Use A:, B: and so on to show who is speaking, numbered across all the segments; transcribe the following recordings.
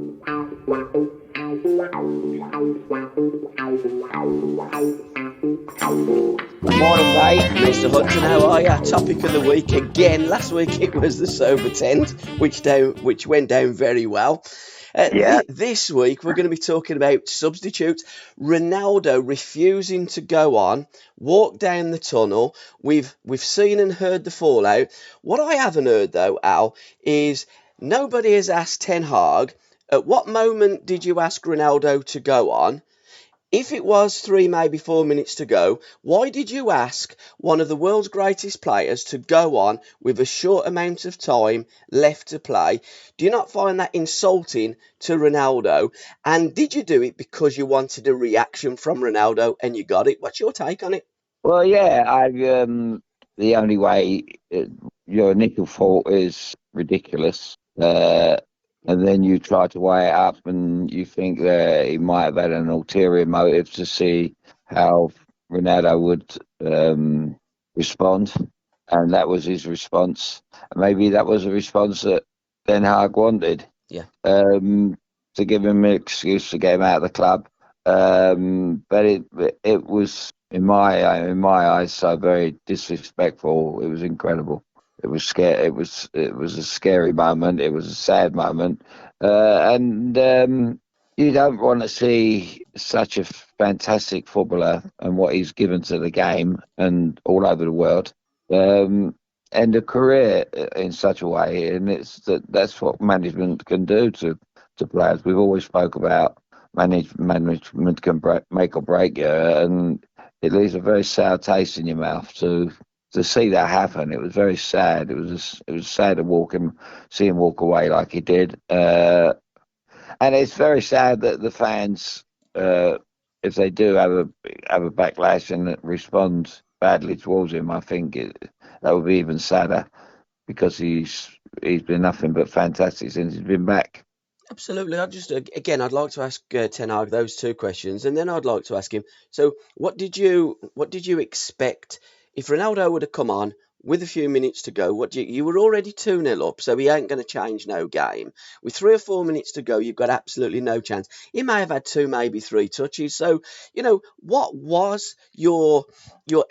A: Good morning, mate.
B: Mr. Hudson, how are you? Topic of the week again. Last week it was the sober tent, which went down very well.
A: Yeah.
B: This week we're going to be talking about substitutes. Ronaldo refusing to go on, walk down the tunnel. We've seen and heard the fallout. What I haven't heard though, Al, is nobody has asked Ten Hag, at what moment did you ask Ronaldo to go on? If it was 3, maybe 4 minutes to go, why did you ask one of the world's greatest players to go on with a short amount of time left to play? Do you not find that insulting to Ronaldo? And did you do it because you wanted a reaction from Ronaldo and you got it? What's your take on it?
A: Well, yeah. The only way your initial thought is ridiculous, and then you try to weigh it up, and you think that he might have had an ulterior motive to see how Ronaldo would respond, and that was his response. Maybe that was a response that Ten Hag wanted.
B: Yeah.
A: To give him an excuse to get him out of the club. But it was in my eyes so very disrespectful. It was incredible. It was scary. It was a scary moment. It was a sad moment, and you don't want to see such a fantastic footballer and what he's given to the game and all over the world, end a career in such a way. And that's what management can do to players. We've always spoke about management can make or break you, and it leaves a very sour taste in your mouth to see that happen. It was very sad. It was sad to see him walk away like he did, and it's very sad that the fans, if they do have a backlash and respond badly towards him, I think that would be even sadder, because he's been nothing but fantastic since he's been back.
B: Absolutely. I'd like to ask Ten Hag those two questions, and then I'd like to ask him. So, what did you expect if Ronaldo would have come on with a few minutes to go? You were already 2-0 up, so he ain't going to change no game. With 3 or 4 minutes to go, you've got absolutely no chance. He may have had 2, maybe 3 touches. So, what was your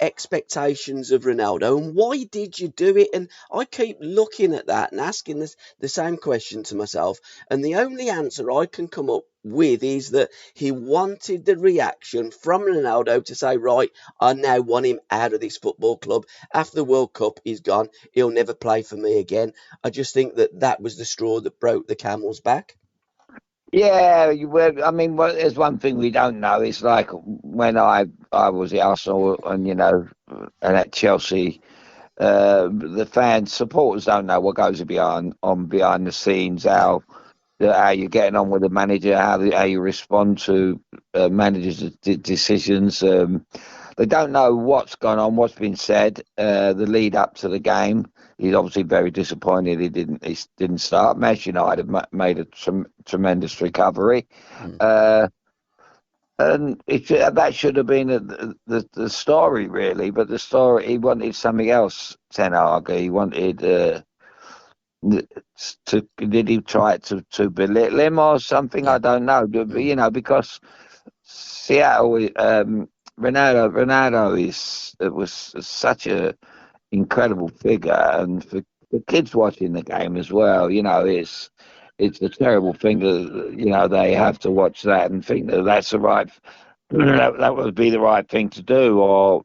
B: expectations of Ronaldo, and why did you do it? And I keep looking at that and asking the same question to myself, and the only answer I can come up with is that he wanted the reaction from Ronaldo to say, right, I now want him out of this football club. After the World Cup, he's gone. He'll never play for me again. I just think that was the straw that broke the camel's back.
A: Yeah, there's one thing we don't know. It's like when I was at Arsenal and at Chelsea, the fans, supporters don't know what goes behind the scenes, how you're getting on with the manager, how you respond to managers' decisions. They don't know what's gone on, what's been said, the lead up to the game. He's obviously very disappointed he didn't start. Manchester United made a tremendous recovery. And that should have been the story, really. But the story, he wanted something else, Ten Hag. He wanted did he try to belittle him or something?
B: Yeah.
A: I don't know. Because Seattle, Ronaldo was such a incredible figure, and for the kids watching the game as well, it's a terrible thing that they have to watch that and think that that's the right that would be the right thing to do, or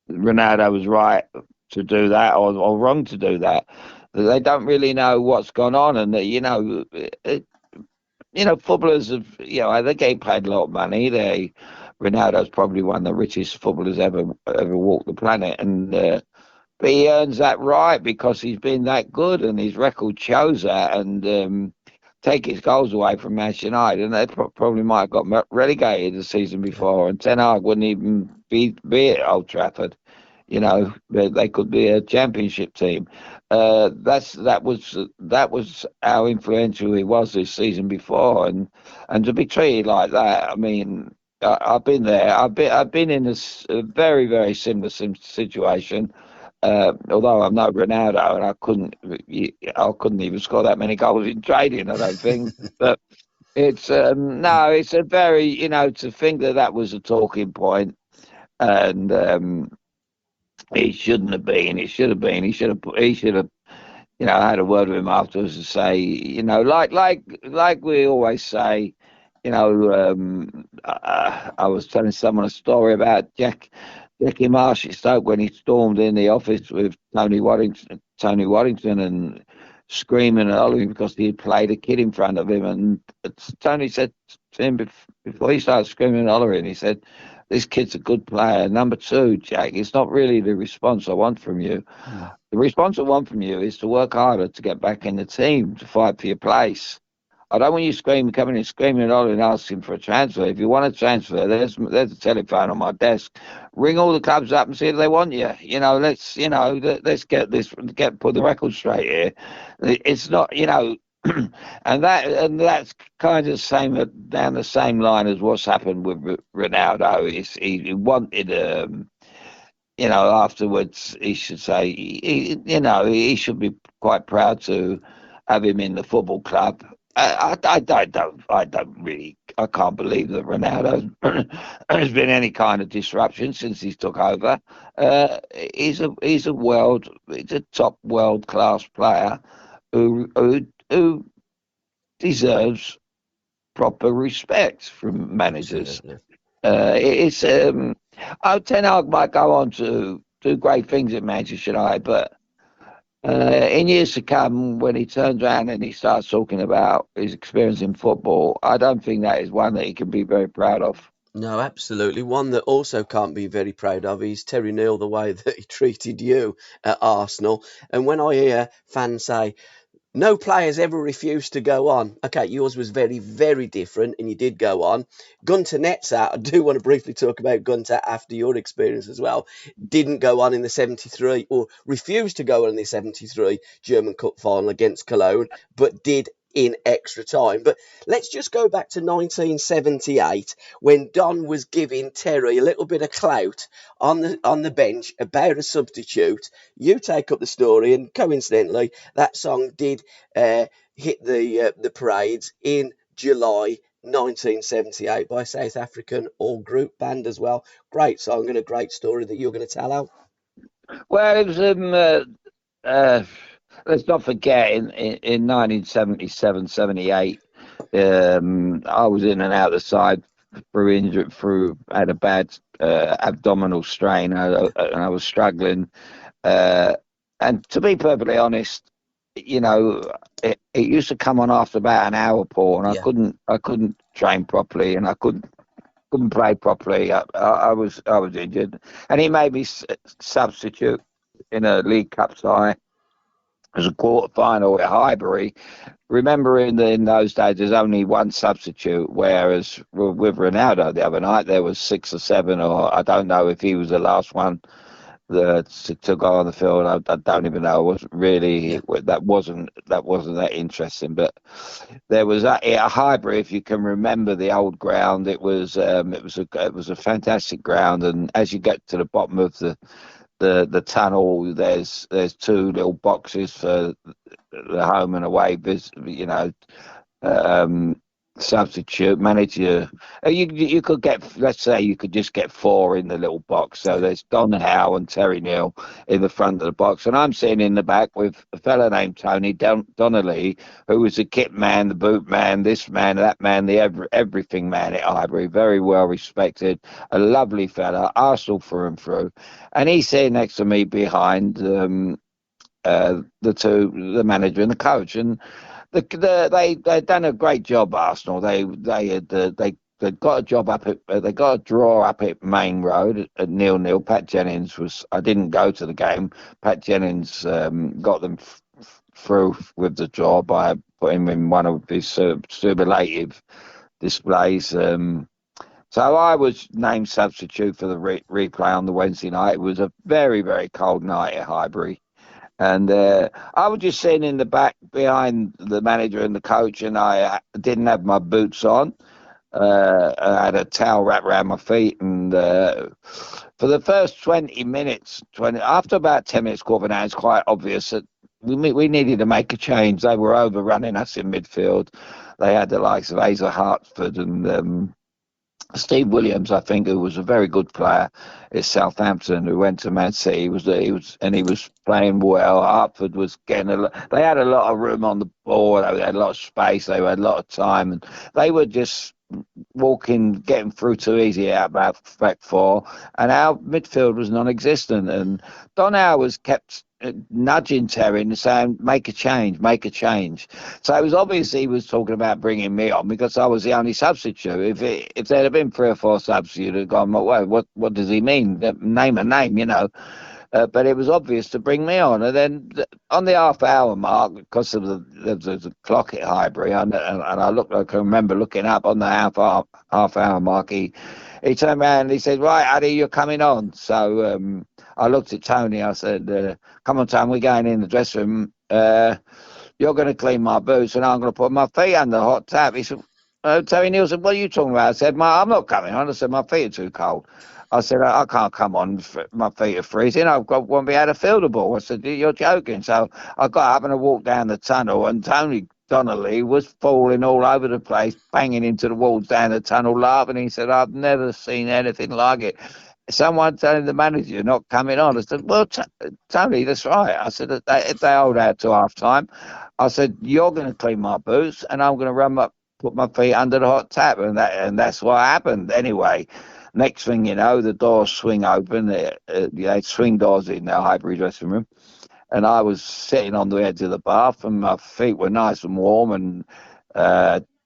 A: Ronaldo was right to do that or wrong to do that. They don't really know what's gone on, and footballers they're getting paid a lot of money. Ronaldo's probably one of the richest footballers ever walked the planet, and but he earns that right because he's been that good, and his record shows that. And take his goals away from Manchester United, and they probably might have got relegated the season before, and Ten Hag wouldn't even be at Old Trafford. They could be a championship team. That was how influential he was this season before, and to be treated like that. I mean, I've been there. I've been in a very, very similar situation. Although I'm no Ronaldo, and I couldn't even score that many goals in trading. I don't think. But it's no, it's a very, to think that that was a talking point, and it shouldn't have been. It should have been. He should have. I had a word with him afterwards to say, like we always say, I was telling someone a story about Jackie Marsh at Stoke when he stormed in the office with Tony Waddington, and screaming and hollering because he had played a kid in front of him. And Tony said to him before he started screaming and hollering, he said, "This kid's a good player. Number two, Jack, it's not really the response I want from you. The response I want from you is to work harder to get back in the team, to fight for your place. I don't want you coming in screaming and hollering, asking for a transfer. If you want a transfer, there's a telephone on my desk. Ring all the clubs up and see if they want you. Let's put the record straight here. It's not, and that's kind of down the same line as what's happened with Ronaldo. He wanted afterwards he should say, he should be quite proud to have him in the football club. I don't really, I can't believe that Ronaldo has been any kind of disruption since he took over. He's a top world class player who deserves proper respect from managers.
B: Absolutely.
A: It's Ten Hag might go on to do great things at Manchester United, but in years to come, when he turns around and he starts talking about his experience in football, I don't think that is one that he can be very proud of.
B: No, absolutely. One that also can't be very proud of is Terry Neal, the way that he treated you at Arsenal. And when I hear fans say, no players ever refused to go on. Okay, yours was very, very different, and you did go on. Gunter Netzer, I do want to briefly talk about Gunter after your experience as well, didn't go on in the 73, or refused to go on in the 73 German Cup final against Cologne, but did in extra time. But let's just go back to 1978 when Don was giving Terry a little bit of clout on the bench about a substitute. You take up the story, and coincidentally, that song did hit the parades in July 1978 by a South African all-group band as well. Great song and a great story that you're going to tell out.
A: Well, it was uh, let's not forget in 1977-78, I was in and out the side through injury, had a bad abdominal strain, and I was struggling. And to be perfectly honest, it used to come on after about an hour, Paul, and
B: Yeah.
A: I couldn't train properly, and I couldn't play properly. I was injured, and he made me substitute in a League Cup tie as a quarter final at Highbury. Remember, in those days, there's only one substitute, whereas with Ronaldo the other night there was six or seven, or I don't know if he was the last one to go on the field. I don't even know. It wasn't really
B: Yeah.
A: that wasn't that interesting. But there was a Highbury, if you can remember the old ground. It was a fantastic ground, and as you get to the bottom of the tunnel, there's two little boxes for the home and away um, substitute manager. You could get, let's say, you could just get four in the little box. So
B: Yeah.
A: there's Don Howe and Terry Neal in the front of the box, and I'm sitting in the back with a fella named Tony Donnelly, who was the kit man, the boot man, this man, that man, the everything man at Highbury. Very well respected, a lovely fella, Arsenal through and through, and he's sitting next to me behind. The manager and the coach, and they'd done a great job. Arsenal. They got a job they got a draw up at Main Road at 0-0. Pat Jennings was. I didn't go to the game. Pat Jennings got them through with the draw by putting him in one of his superlative displays. So I was named substitute for the replay on the Wednesday night. It was a very, very cold night at Highbury. And I was just sitting in the back behind the manager and the coach, and I didn't have my boots on. I had a towel wrapped around my feet, and for the first 20 minutes, after about 10 minutes, quarter of an hour, it's quite obvious that we needed to make a change. They were overrunning us in midfield. They had the likes of Asa Hartford and Steve Williams, I think, who was a very good player at Southampton, who went to Man City. He was playing well. Hartford was getting they had a lot of room on the ball. They had a lot of space. They had a lot of time, and they were just getting through too easy out about back four, and our midfield was non-existent. And Don Howe was kept nudging Terry and saying, "Make a change, make a change." So it was obvious he was talking about bringing me on because I was the only substitute. If there had been 3 or 4 subs, you'd have gone, "Well, what does he mean? Name a name, you know." But it was obvious to bring me on. And then on the half-hour mark, because of the clock at Highbury, and I can remember looking up on the half-hour mark, he turned around and he said, "Right, Addy, you're coming on." So I looked at Tony. I said, "Come on, Tony, we're going in the dressing room. You're going to clean my boots and I'm going to put my feet under the hot tap." He said, Terry Neal said, "What are you talking about?" I said, I'm not coming on. I said, "My feet are too cold." I said, I can't come on. My feet are freezing. Won't be able to feel the ball." I said, "You're joking." So I got up and I walked down the tunnel, and Tony Donnelly was falling all over the place, banging into the walls down the tunnel, laughing. He said, "I've never seen anything like it. Someone telling the manager you're not coming on." I said, "Well, Tony, that's right." I said, if they hold out till half time, I said, "You're going to clean my boots and I'm going to put my feet under the hot tap." And that's what happened. Anyway, next thing you know, the doors swing open. They swing doors in the Highbury dressing room. And I was sitting on the edge of the bath and my feet were nice and warm. And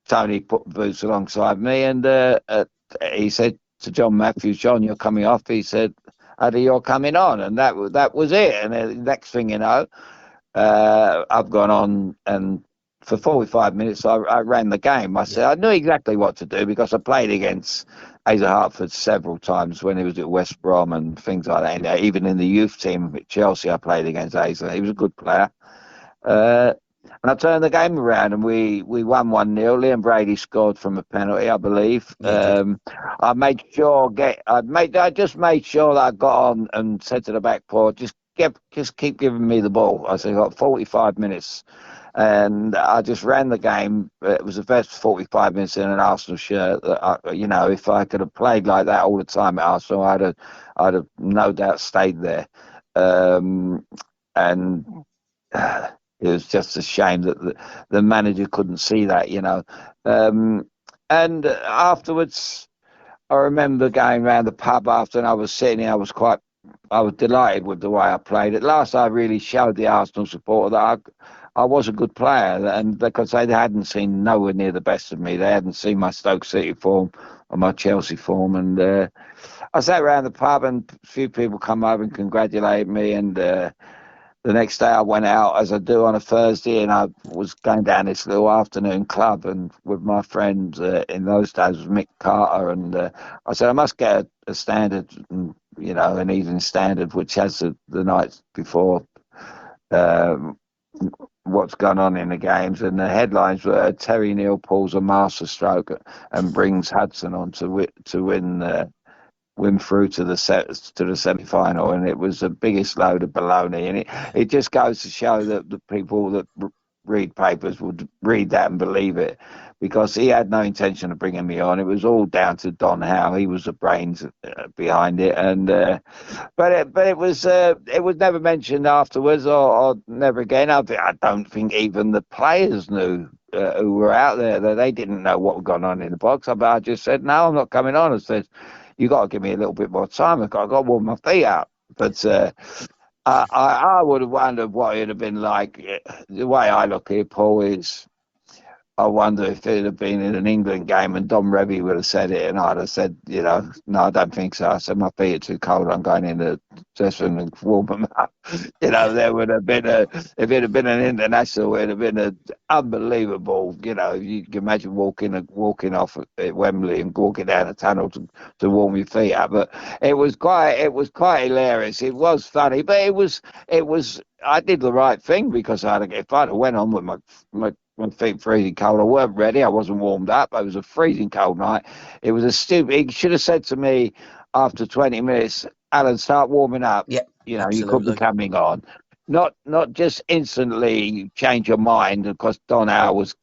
A: Tony put boots alongside me, and he said to John Matthews, "John, you're coming off." He said, "Addy, you're coming on." And that was it. And the next thing you know, I've gone on, and for 45 minutes I ran the game. I said I knew exactly what to do because I played against Asa Hartford several times when he was at West Brom and things like that. And even in the youth team at Chelsea, I played against Asa. He was a good player. And I turned the game around, and we won 1-0. Liam Brady scored from a penalty, I believe. I just made sure that I got on and said to the back four, just keep giving me the ball. I said, I got 45 minutes, and I just ran the game. It was the best 45 minutes in an Arsenal shirt. If I could have played like that all the time at Arsenal, I'd have no doubt stayed there. And it was just a shame that the manager couldn't see that, you know. And afterwards, I remember going round the pub after, and I was sitting here. I was delighted with the way I played. At last, I really showed the Arsenal supporter that I was a good player, and because they hadn't seen nowhere near the best of me. They hadn't seen my Stoke City form or my Chelsea form, and I sat around the pub, and a few people come over and congratulate me, and the next day I went out, as I do on a Thursday, and I was going down this little afternoon club and with my friends. In those days was Mick Carter, and I said I must get a standard, an evening standard, which has the nights before what's gone on in the games. And the headlines were Terry Neal pulls a master stroke and brings Hudson on to win through to the semi-final, and it was the biggest load of baloney. And it just goes to show that the people that read papers would read that and believe it, because he had no intention of bringing me on. It was all down to Don Howe. He was the brains behind it, and but it was never mentioned afterwards, or never again. I don't think even the players knew. Who were out there, that they didn't know what had gone on in the box. I just said, "No, I'm not coming on." I said, "You got to give me a little bit more time. I've got to warm my feet up." But I would have wondered what it'd have been like. The way I look here, Paul, is I wonder if it had been in an England game and Dom Revie would have said it, and I'd have said, "No, I don't think so." I said, "My feet are too cold. I'm going in the dressing room and warm them up." There would have been if it had been an international, it'd have been an unbelievable. You can imagine walking off at Wembley and walking down a tunnel to warm your feet up. But it was quite hilarious. It was funny, but it was. I did the right thing, because if I'd have went on with my my feet freezing cold. I weren't ready. I wasn't warmed up. It was a freezing cold night. It was a stupid. He should have said to me after 20 minutes, Alan, start warming up.
B: Yeah,
A: You know, you could be
B: absolutely.
A: coming on. Not just instantly change your mind because Don Howe was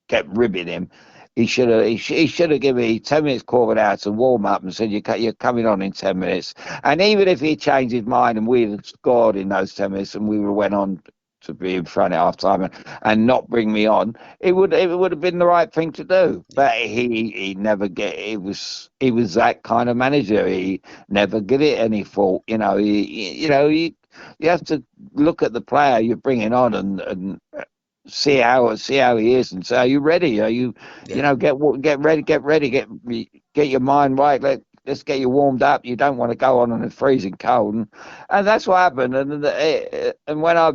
A: kept ribbing him. He should have given me 10 minutes call out to warm up and said you're coming on in 10 minutes. And even if he changed his mind and we'd have scored in those 10 minutes and we would have went on to be in front at half time and not bring me on, it would have been the right thing to do. But he never get. He was that kind of manager. He never give it any fault. You have to look at the player you're bringing on and see how he is and say, are you ready? Are you,
B: Yeah,
A: get ready, get your mind right. Let's get you warmed up. You don't want to go on in a freezing cold, and that's what happened. And when I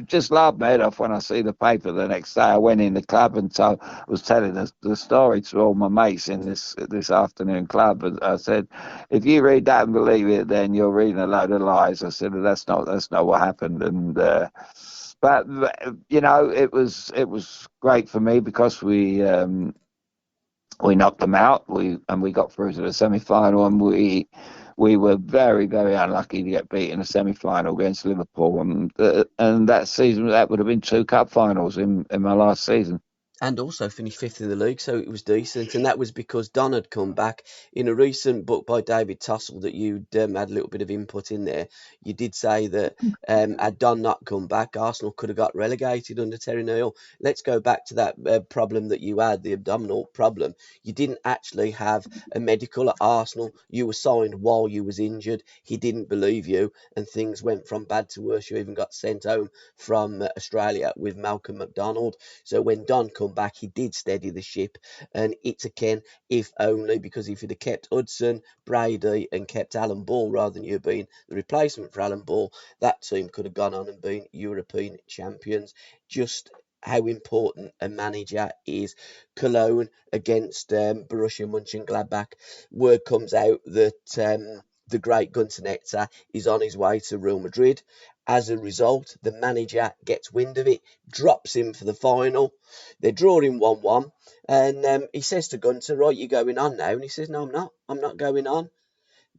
A: just laughed my head off when I see the paper the next day. I went in the club and so I was telling the story to all my mates in this afternoon club. And I said, if you read that and believe it, then you're reading a load of lies. I said, that's not what happened. And but it was great for me because we knocked them out. We got through to the semi-final, and we were very, very unlucky to get beat in the semi-final against Liverpool. And that season, that would have been 2 cup finals in my last season.
B: and also finished fifth in the league, so it was decent. And that was because Don had come back. In a recent book by David Tossell that you'd had a little bit of input in there, you did say that had Don not come back, Arsenal could have got relegated under Terry Neal. Let's go back to that problem that you had, the abdominal problem. You didn't actually have a medical at Arsenal. You were signed while you was injured. He didn't believe you, and things went from bad to worse. You even got sent home from Australia with Malcolm McDonald. So when Don come back, he did steady the ship, and it's again, if only, because if he'd have kept Hudson, Brady, and kept Alan Ball rather than you being the replacement for Alan Ball, that team could have gone on and been European champions. Just how important a manager is. Cologne against Borussia Mönchengladbach. Word comes out that the great Gunter is on his way to Real Madrid. As a result, the manager gets wind of it, drops him for the final. They're drawing 1-1, and he says to Gunter, right, you're going on now. And he says, no, I'm not. I'm not going on.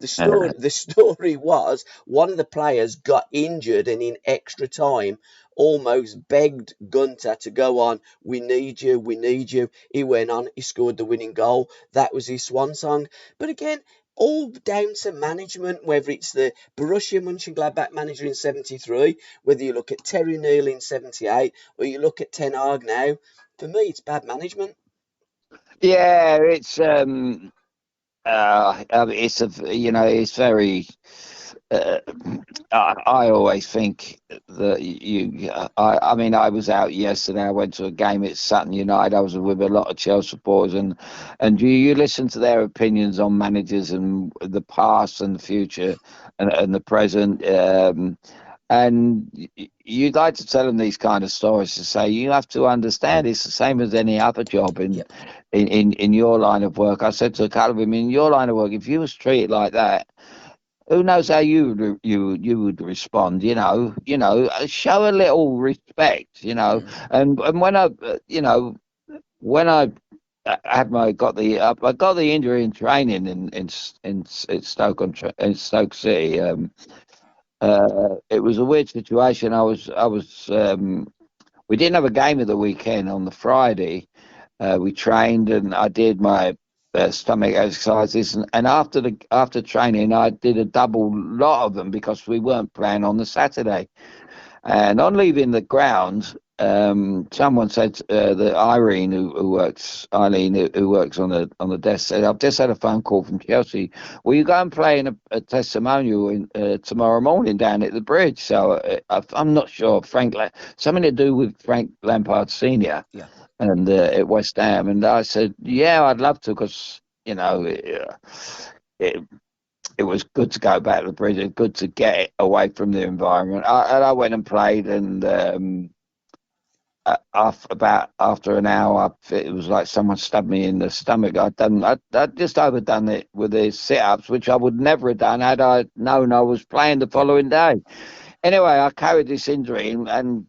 B: The story was one of the players got injured and in extra time almost begged Gunter to go on. We need you, we need you. He went on, he scored the winning goal. That was his swan song. But again, all down to management, whether it's the Borussia Mönchengladbach manager in 73, whether you look at Terry Neal in 78, or you look at Ten Hag now. For me, it's bad management.
A: Yeah, it's very. Uh, I always think that I mean, I was out yesterday. I went to a game at Sutton United. I was with a lot of Chelsea supporters, and you listen to their opinions on managers and the past and the future and the present. And you'd like to tell them these kind of stories to say you have to understand it's the same as any other job in
B: Yep.
A: in your line of work. I said to a couple of them, in your line of work, if you was treated like that, who knows how you would respond? Show a little respect.
B: Mm.
A: And when I I got the injury in training in Stoke City. It was a weird situation. We didn't have a game of the weekend on the Friday. We trained and I did my stomach exercises, and after training, I did a double lot of them because we weren't playing on the Saturday. And on leaving the ground, someone said that Eileen, who works on the desk, said, "I've just had a phone call from Chelsea. Will you go and play in a testimonial tomorrow morning down at the bridge?" So I'm not sure. Something to do with Frank Lampard Senior
B: Yeah.
A: and at West Ham. And I said, "Yeah, I'd love to because it, it was good to go back to the bridge. It's good to get away from the environment." I went and played, and after an hour, it was like someone stabbed me in the stomach. I'd just overdone it with the sit-ups, which I would never have done had I known I was playing the
B: Yeah.
A: following day. Anyway, I carried this injury, and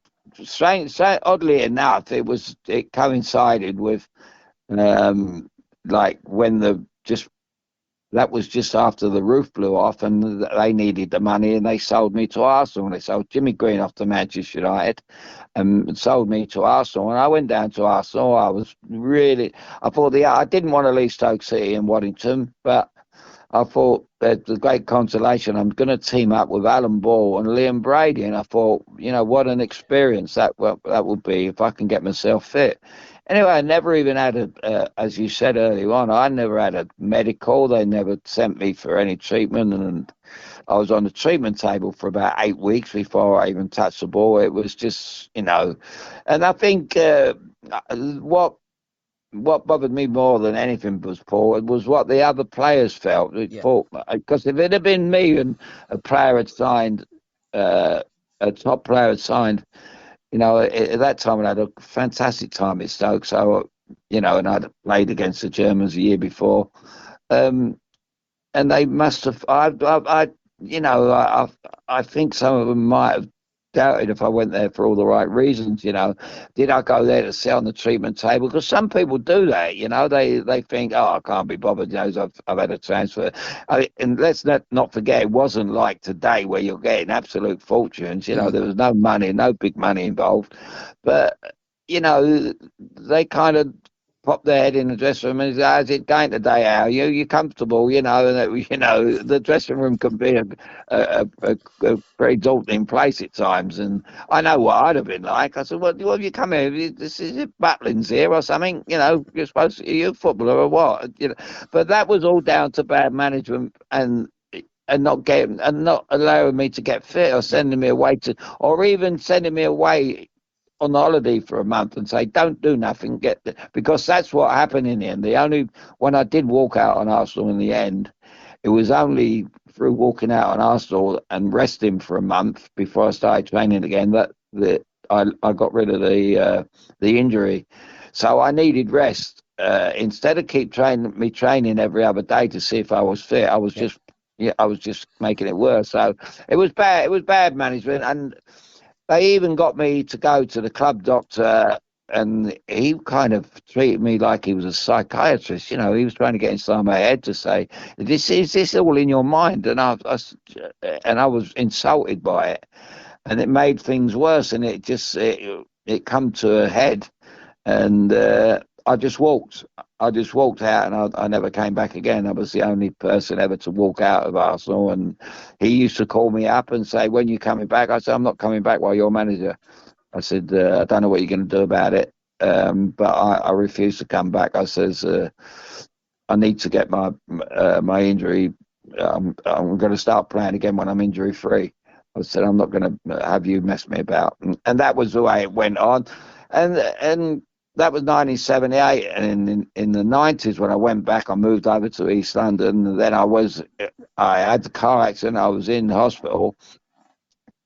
A: oddly enough, it coincided with um, like when that was just after the roof blew off, and they needed the money, and they sold me to Arsenal. They sold Jimmy Green off to Manchester United, and sold me to Arsenal. And I went down to Arsenal. I thought I didn't want to leave Stoke City and Waddington, but I thought that the great consolation, I'm going to team up with Alan Ball and Liam Brady. And I thought, what an experience that would be if I can get myself fit. Anyway, I never even had as you said earlier on, I never had a medical. They never sent me for any treatment. And I was on the treatment table for about 8 weeks before I even touched the ball. It was just, and I think what bothered me more than anything was, Paul, it was what the other players felt.
B: Yeah.
A: Because if it had been me and a player had signed, a top player had signed, at that time I had a fantastic time at Stoke. So, and I'd played against the Germans the year before. And they must have, I think some of them might have doubted if I went there for all the right reasons. Did I go there to sit on the treatment table? Because some people do that. They think, oh, I can't be bothered. I've had a transfer. And let's not forget, it wasn't like today where you're getting absolute fortunes. There was no money, no big money involved, but they kind of pop their head in the dressing room and say, how's it going today, Al? You're comfortable, and the dressing room can be a very daunting place at times. And I know what I'd have been like. I said, well, have you come here? This is it, Butlins here or something? You're supposed to, you're a footballer or what? But that was all down to bad management and not allowing me to get fit, or sending me away or even sending me away on holiday for a month and say, don't do nothing, because that's what happened in the end. When I did walk out on Arsenal in the end, it was only through walking out on Arsenal and resting for a month before I started training again that I got rid of the injury. So I needed rest. Instead of keep training every other day to see if I was fit, I was just making it worse. So it was bad. It was bad management. And they even got me to go to the club doctor, and he kind of treated me like he was a psychiatrist. He was trying to get inside my head to say, is this all in your mind? And I was insulted by it, and it made things worse. And it come to a head, and I just walked. I just walked out, and I never came back again. I was the only person ever to walk out of Arsenal. And he used to call me up and say, when you coming back? I said, I'm not coming back while you're manager. I said, I don't know what you're going to do about it. But I refuse to come back. I says, I need to get my injury. I'm going to start playing again when I'm injury free. I said, I'm not going to have you mess me about. And that was the way it went on. And that was 1978, and in the 90s when I went back, I moved over to East London. And then I had the car accident. I was in hospital.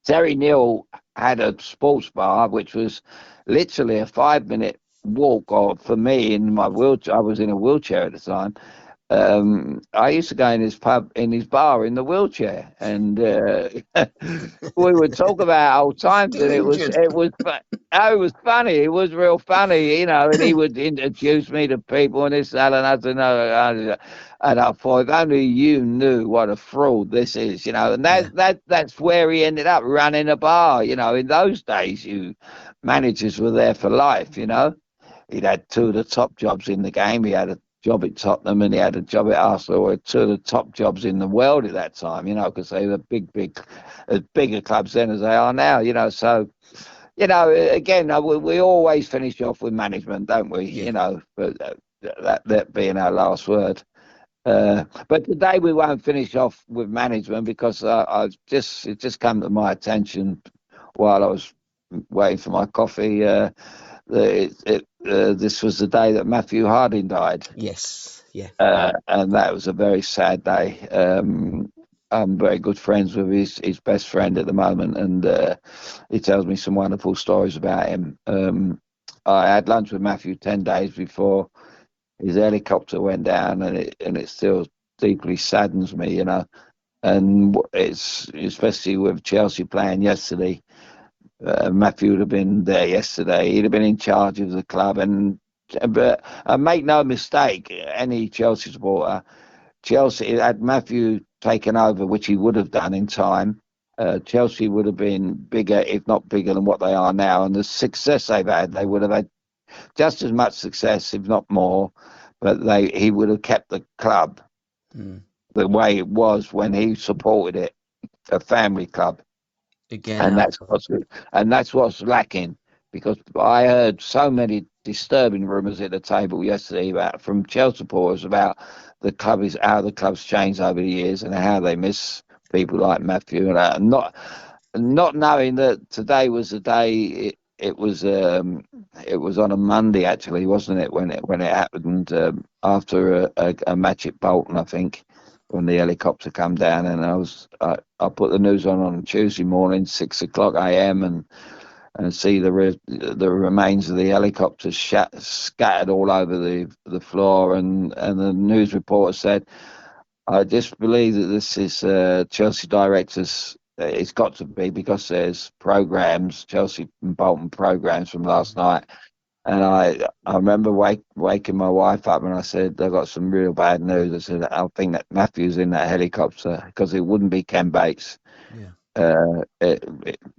A: Terry Neal had a sports bar, which was literally a 5-minute walk. Or for me, in my wheelchair, I was in a wheelchair at the time. I used to go in his bar in the wheelchair, and we would talk about old times, and it was funny. It was real funny, and he would introduce me to people and this, that, and I don't know. And I thought, if only you knew what a fraud this is, and that's where he ended up running a bar. In those days, managers were there for life. He'd had 2 of the top jobs in the game. He had a job at Tottenham, and he had a job at Arsenal, were 2 of the top jobs in the world at that time, because they were as bigger clubs then as they are now, So, again, we always finish off with management, don't we?
B: Yeah.
A: But that being our last word. But today we won't finish off with management, because it just come to my attention while I was waiting for my coffee. This was the day that Matthew Harding died.
B: Yes. Yeah.
A: And that was a very sad day. I'm very good friends with his best friend at the moment, and he tells me some wonderful stories about him. I had lunch with Matthew 10 days before his helicopter went down, and it still deeply saddens me, And it's especially with Chelsea playing yesterday. Matthew would have been there yesterday. He'd have been in charge of the club, and but make no mistake, any Chelsea supporter, Chelsea had Matthew taken over, which he would have done in time. Chelsea would have been bigger, if not bigger, than what they are now. And the success they've had, they would have had just as much success, if not more. But he would have kept the club the way it was when he supported it, a family club.
B: Again,
A: And that's what's lacking, because I heard so many disturbing rumours at the table yesterday from Chelsea supporters about how the club's changed over the years and how they miss people like Matthew, and not knowing that today was the day. It was on a Monday, actually, wasn't it, when it happened, after a match at Bolton, I think, when the helicopter come down. And I put the news on Tuesday morning, 6 o'clock a.m., and see the remains of the helicopter scattered all over the floor. And the news reporter said, I just believe that this is Chelsea directors. It's got to be, because there's programs, Chelsea and Bolton programs from last night. And I remember waking my wife up, and I said, I got some real bad news. I said, I think that Matthew's in that helicopter, because it wouldn't be Ken Bates.
B: yeah,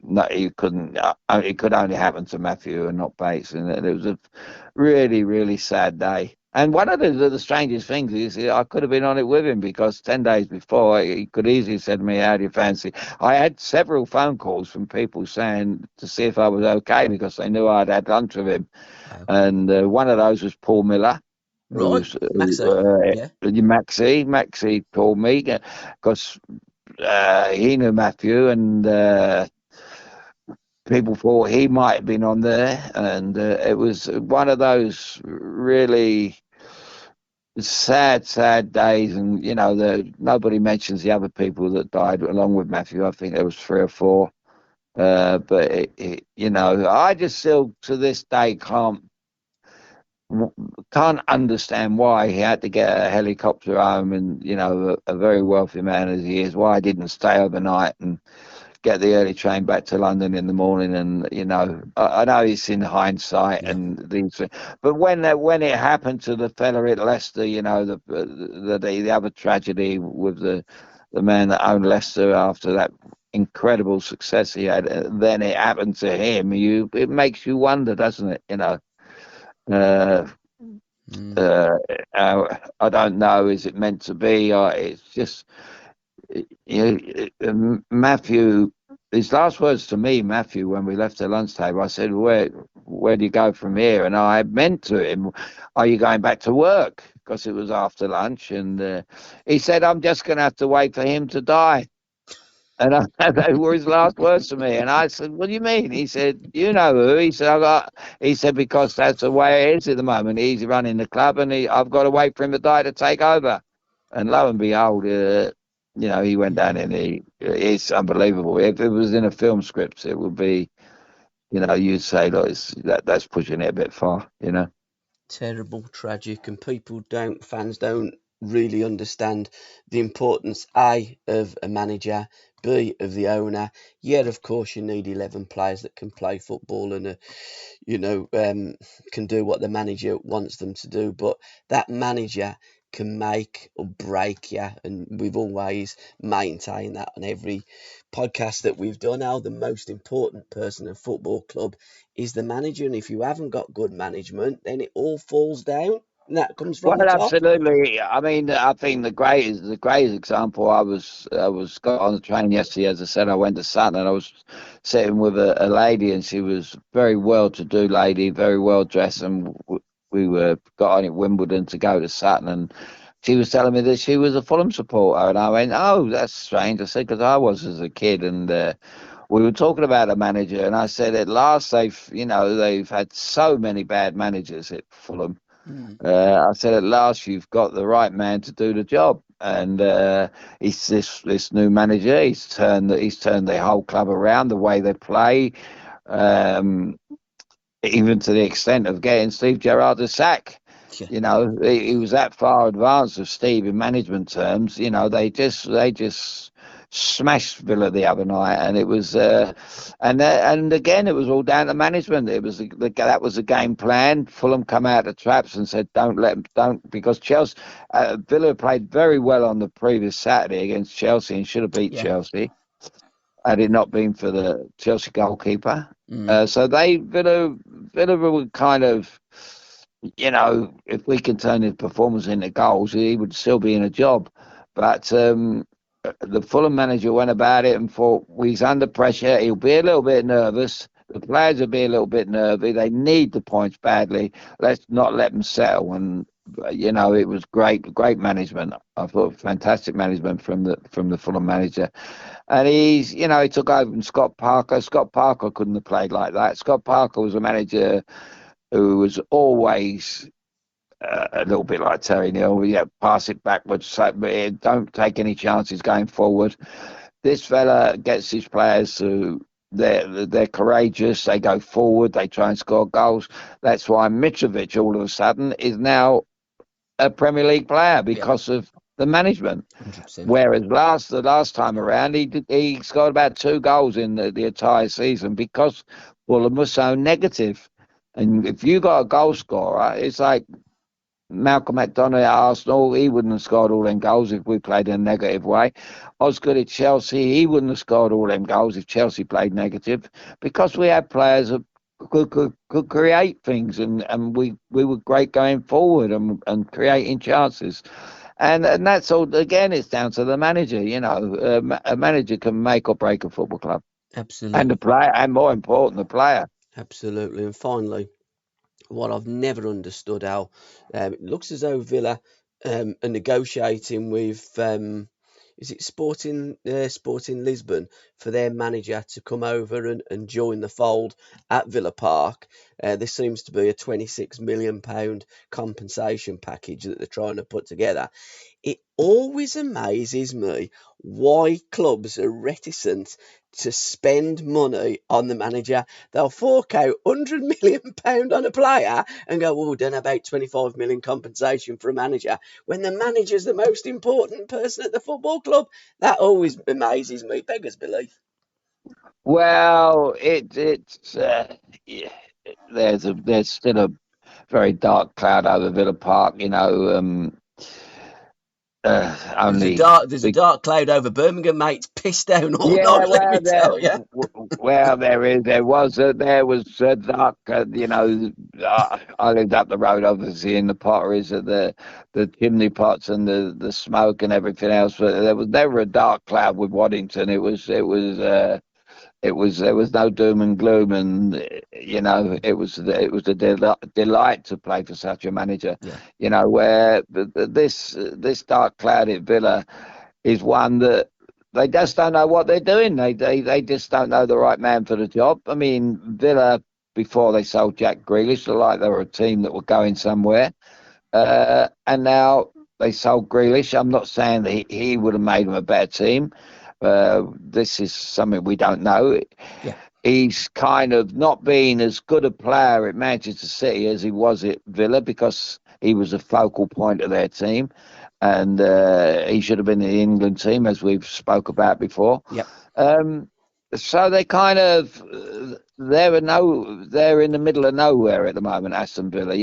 A: No, he couldn't. It could only happen to Matthew and not Bates, and it was a really, really sad day. And one of the strangest things is, I could have been on it with him, because 10 days before he could easily have said to me, "How do you fancy?" I had several phone calls from people saying to see if I was okay, because they knew I'd had lunch with him.
B: wow.
A: And one of those was Paul Miller, who
B: Right,
A: was
B: Maxo, yeah,
A: Maxie called me, because he knew Matthew, and people thought he might have been on there. And it was one of those really sad days. And nobody mentions the other people that died along with Matthew. I think there was 3 or 4. But I just still to this day can't understand why he had to get a helicopter home, and a very wealthy man as he is, why he didn't stay overnight and get the early train back to London in the morning. And I know it's in hindsight
B: yeah,
A: and these, but when it happened to the fella at Leicester, the other tragedy with the man that owned Leicester after that incredible success he had, then it happened to him. It makes you wonder, doesn't it? Uh, I don't know. Is it meant to be? It's just Matthew. His last words to me, Matthew, when we left the lunch table, I said, "Where do you go from here?" And I meant to him, "Are you going back to work?" Because it was after lunch, and he said, "I'm just going to have to wait for him to die." And they were his last words to me. And I said, "What do you mean?" He said, "You know who?" He said, He said, "Because that's the way it is at the moment. He's running the club, and I've got to wait for him to die to take over." And lo and behold, he went down, and it's unbelievable. If it was in a film script, it would be, you'd say, look, that's pushing it a bit far.
B: terrible, tragic, and fans don't really understand the importance, of a manager, B, of the owner. Yeah, of course, you need 11 players that can play football and, can do what the manager wants them to do, but that manager can make or break you, and we've always maintained that on every podcast that we've done. How the most important person in a football club is the manager, and if you haven't got good management, then it all falls down, and that comes from
A: Well,
B: the top.
A: absolutely. I mean, I think the greatest example. I was got on the train yesterday. As I said, I went to Sutton, and I was sitting with a lady, and she was very well-to-do lady, very well dressed, and we were got on at Wimbledon to go to Sutton, and she was telling me that she was a Fulham supporter, and I went, "Oh, that's strange." I said, "Because I was as a kid," and we were talking about a manager, and I said, "At last, they've had so many bad managers at Fulham."
B: Mm.
A: I said, "At last, you've got the right man to do the job." And he's this new manager. He's turned the whole club around, the way they play, um, even to the extent of getting Steve Gerrard a sack.
B: Yeah.
A: He was that far advanced of Steve in management terms. They just smashed Villa the other night, and it was and again it was all down to management. It was that was the game plan. Fulham come out of traps and said don't because Chelsea Villa played very well on the previous Saturday against Chelsea and should have beat
B: Yeah.
A: Chelsea had it not been for the Chelsea goalkeeper.
B: Mm.
A: So Villa were kind of, if we can turn his performance into goals, he would still be in a job. But the Fulham manager went about it and thought, well, he's under pressure. He'll be a little bit nervous. The players will be a little bit nervy. They need the points badly. Let's not let them settle. And it was great management. I thought fantastic management from the Fulham manager. And he took over from Scott Parker. Scott Parker couldn't have played like that. Scott Parker was a manager who was always a little bit like Terry Neal. Yeah, pass it backwards. Don't take any chances going forward. This fella gets his players to they're courageous. They go forward. They try and score goals. That's why Mitrovic all of a sudden is now a Premier League player because of the management.
B: 100%.
A: Whereas the last time around, he scored about 2 goals in the entire season because Fulham was so negative. And if you got a goal scorer, it's like Malcolm McDonald at Arsenal. He wouldn't have scored all them goals if we played in a negative way. Osgood at Chelsea, he wouldn't have scored all them goals if Chelsea played negative because we had players that could create things and we were great going forward and creating chances. And that's all. Again, it's down to the manager. A manager can make or break a football club,
B: Absolutely.
A: and the player, and more important, the player.
B: Absolutely. And finally, what I've never understood, Al, it looks as though Villa are negotiating with is it Sporting Lisbon for their manager to come over and join the fold at Villa Park. There seems to be a £26 million compensation package that they're trying to put together. It always amazes me why clubs are reticent to spend money on the manager. They'll fork out £100 million on a player and go, well, we've done about 25 million compensation for a manager, when the manager's the most important person at the football club. That always amazes me, beggars belief.
A: Well, there's still a very dark cloud over Villa Park.
B: There's a dark cloud over Birmingham, mate. It's pissed down all night, let me tell you.
A: There was a dark. I lived up the road, obviously, in the potteries of the chimney pots and the smoke and everything else. But there was never a dark cloud with Waddington. There was no doom and gloom, and it was a delight to play for such a manager.
B: Yeah.
A: Where this dark cloud at Villa is one that they just don't know what they're doing. They just don't know the right man for the job. I mean, Villa before they sold Jack Grealish looked like they were a team that were going somewhere, and now they sold Grealish. I'm not saying that he would have made them a better team. This is something we don't know.
B: Yeah.
A: He's kind of not been as good a player at Manchester City as he was at Villa because he was a focal point of their team, and he should have been in the England team, as we've spoke about before.
B: Yep.
A: So they kind of they're in the middle of nowhere at the moment, Aston Villa.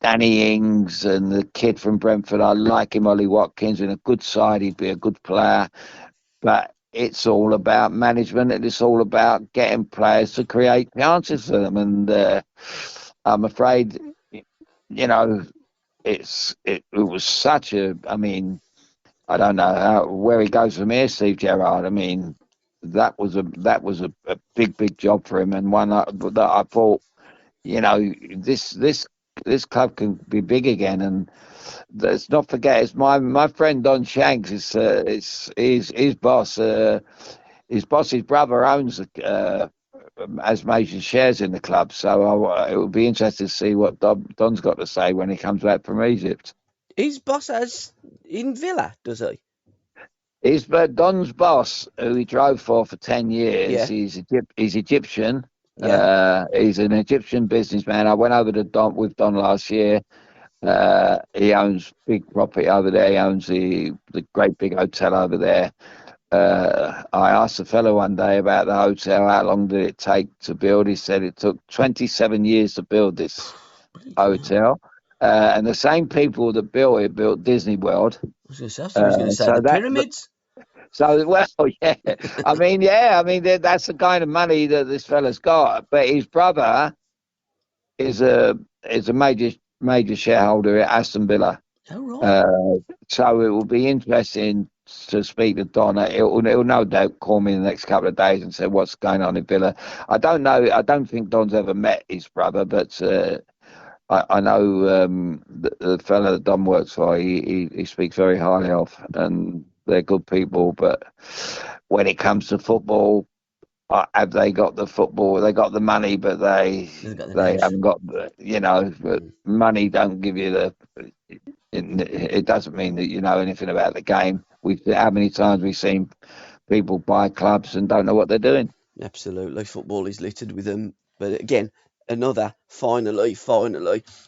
A: Danny Ings and the kid from Brentford, I like him, Ollie Watkins, in a good side, he'd be a good player. But it's all about management, and it's all about getting players to create chances for them. And I'm afraid, it was such a. I mean, I don't know where he goes from here, Steve Gerrard. I mean, that was a big job for him, and one that I thought, this club can be big again. And let's not forget, it's my friend Don Shanks. It's his boss. His boss's brother owns has major shares in the club. So it will be interesting to see what Don's got to say when he comes back from Egypt.
B: His boss has in Villa, does he?
A: He's Don's boss, who he drove for 10 years.
B: Yeah.
A: He's Egyptian.
B: Yeah.
A: He's an Egyptian businessman. I went over to Don last year. He owns big property over there. He owns the great big hotel over there. I asked the fellow one day about the hotel, how long did it take to build? He said it took 27 years to build this
B: Bloody hell.
A: hotel. And the same people that built it built Disney World.
B: I thought he was going to say
A: So
B: the
A: that,
B: pyramids.
A: so well, yeah. I mean, that's the kind of money that this fella's got. But his brother is a major shareholder at Aston Villa.
B: Oh, right.
A: Uh, so it will be interesting to speak to Donna. He'll no doubt call me in the next couple of days and say what's going on in Villa. I don't know. I don't think Don's ever met his brother, but I know the fellow that Don works for. He speaks very highly of, and they're good people. But when it comes to football, have they got the football? They got the money, but
B: They've got the
A: they
B: nous.
A: haven't got the, but
B: Mm.
A: money don't give you the. It doesn't mean that you know anything about the game. How many times we've seen people buy clubs and don't know what they're doing.
B: Absolutely, football is littered with them. But again, another finally,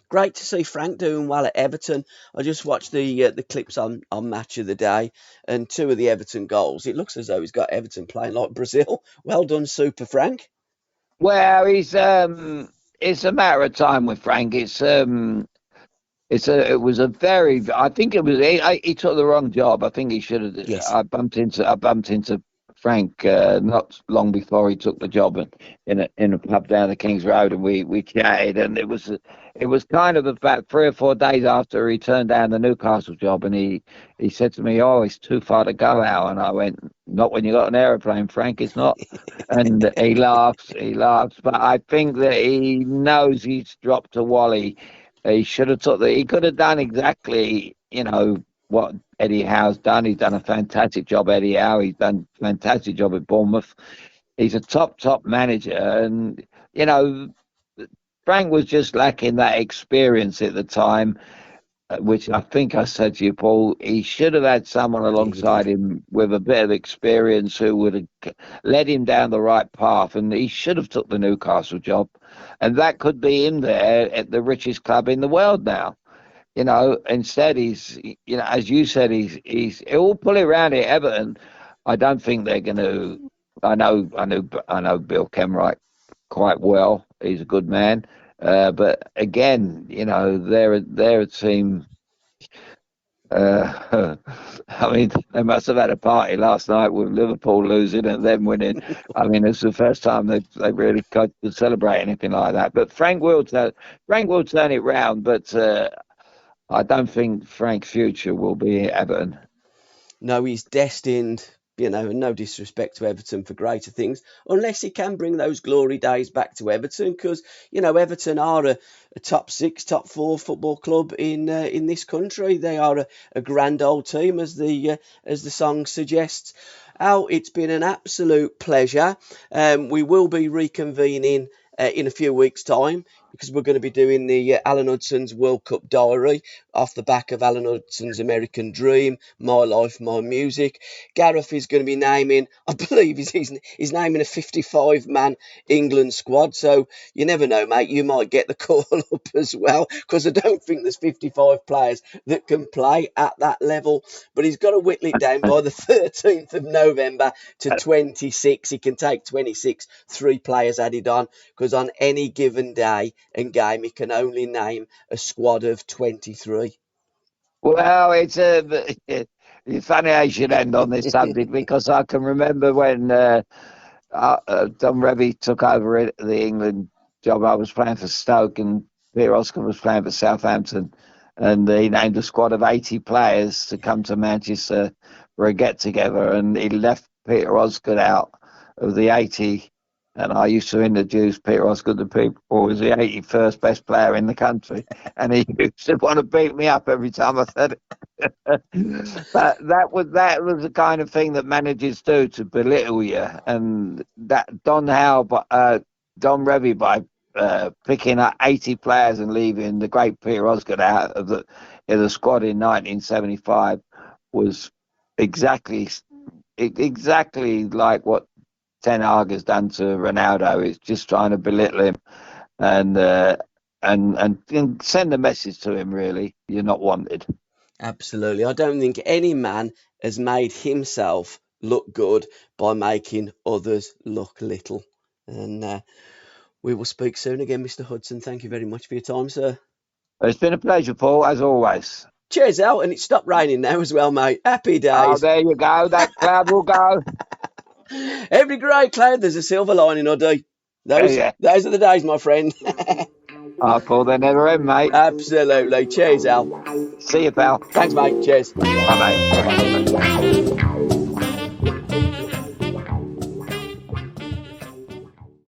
B: great to see Frank doing well at Everton. I just watched the clips on Match of the Day, and two of the Everton goals. It looks as though he's got Everton playing like Brazil. Well done, Super Frank.
A: Well, it's a matter of time with Frank. It was a very. I think it was. He took the wrong job. I think he should have.
B: Yes.
A: I bumped into Frank not long before he took the job in a pub down the King's Road, and we chatted, and it was kind of about 3 or 4 days after he turned down the Newcastle job, and he said to me, "Oh, it's too far to go out," and I went, "Not when you got an aeroplane, Frank. It's not." And he laughs. He laughs, but I think that he knows he's dropped a Wally. He should have took the. He could have done exactly, what Eddie Howe's done. He's done a fantastic job, Eddie Howe. He's done a fantastic job at Bournemouth. He's a top manager, and you know, Frank was just lacking that experience at the time, which I think I said to you, Paul. He should have had someone
B: Yeah, you
A: alongside
B: did.
A: him with a bit of experience who would have led him down the right path, and he should have took the Newcastle job, and that could be him there at the richest club in the world now. Instead he's, as you said, he'll pull it around at Everton. I don't think they're going to. I know Bill Kenwright quite well. He's a good man, but again, they're a team. I mean, they must have had a party last night with Liverpool losing and them winning. I mean, it's the first time they really could celebrate anything like that. But Frank will turn it round, but. I don't think Frank's future will be at Everton.
B: No, he's destined, and no disrespect to Everton for greater things, unless he can bring those glory days back to Everton, because Everton are a top six, top four football club in this country. They are a grand old team, as the song suggests. Al, it's been an absolute pleasure. We will be reconvening in a few weeks' time, because we're going to be doing the Alan Hudson's World Cup diary off the back of Alan Hudson's American Dream, My Life, My Music. Gareth is going to be naming, I believe he's naming a 55-man England squad. So you never know, mate. You might get the call up as well, because I don't think there's 55 players that can play at that level. But he's got to whittle it down by the 13th of November to 26. He can take 26, 3 players added on, because on any given day and game, he can only name a squad of 23.
A: Well, it's funny I should end on this subject because I can remember when Don Revie took over the England job. I was playing for Stoke and Peter Oscar was playing for Southampton, and he named a squad of 80 players to come to Manchester for a get together, and he left Peter Oscar out of the 80. And I used to introduce Peter Oscar to people as the 81st best player in the country, and he used to want to beat me up every time I said it. But that was the kind of thing that managers do to belittle you, and that Don Revy by picking up 80 players and leaving the great Peter Osgood out of the squad in 1975 was exactly exactly like what Ten Hag has done to Ronaldo. It's just trying to belittle him and and send a message to him. Really, you're not wanted.
B: Absolutely. I don't think any man has made himself look good by making others look little. And we will speak soon again, Mr. Hudson. Thank you very much for your time, sir.
A: It's been a pleasure, Paul, as always.
B: Cheers out, and it stopped raining now as well, mate. Happy
A: Oh,
B: days.
A: there you go. That cloud will go.
B: Every grey cloud, there's a silver lining, Uddy. Those
A: Yeah.
B: are the days, my friend.
A: Oh, Paul, they never end, mate.
B: Absolutely. Cheers, Al.
A: See you, pal.
B: Thanks, mate. Cheers.
A: Bye, mate.
B: Bye-bye.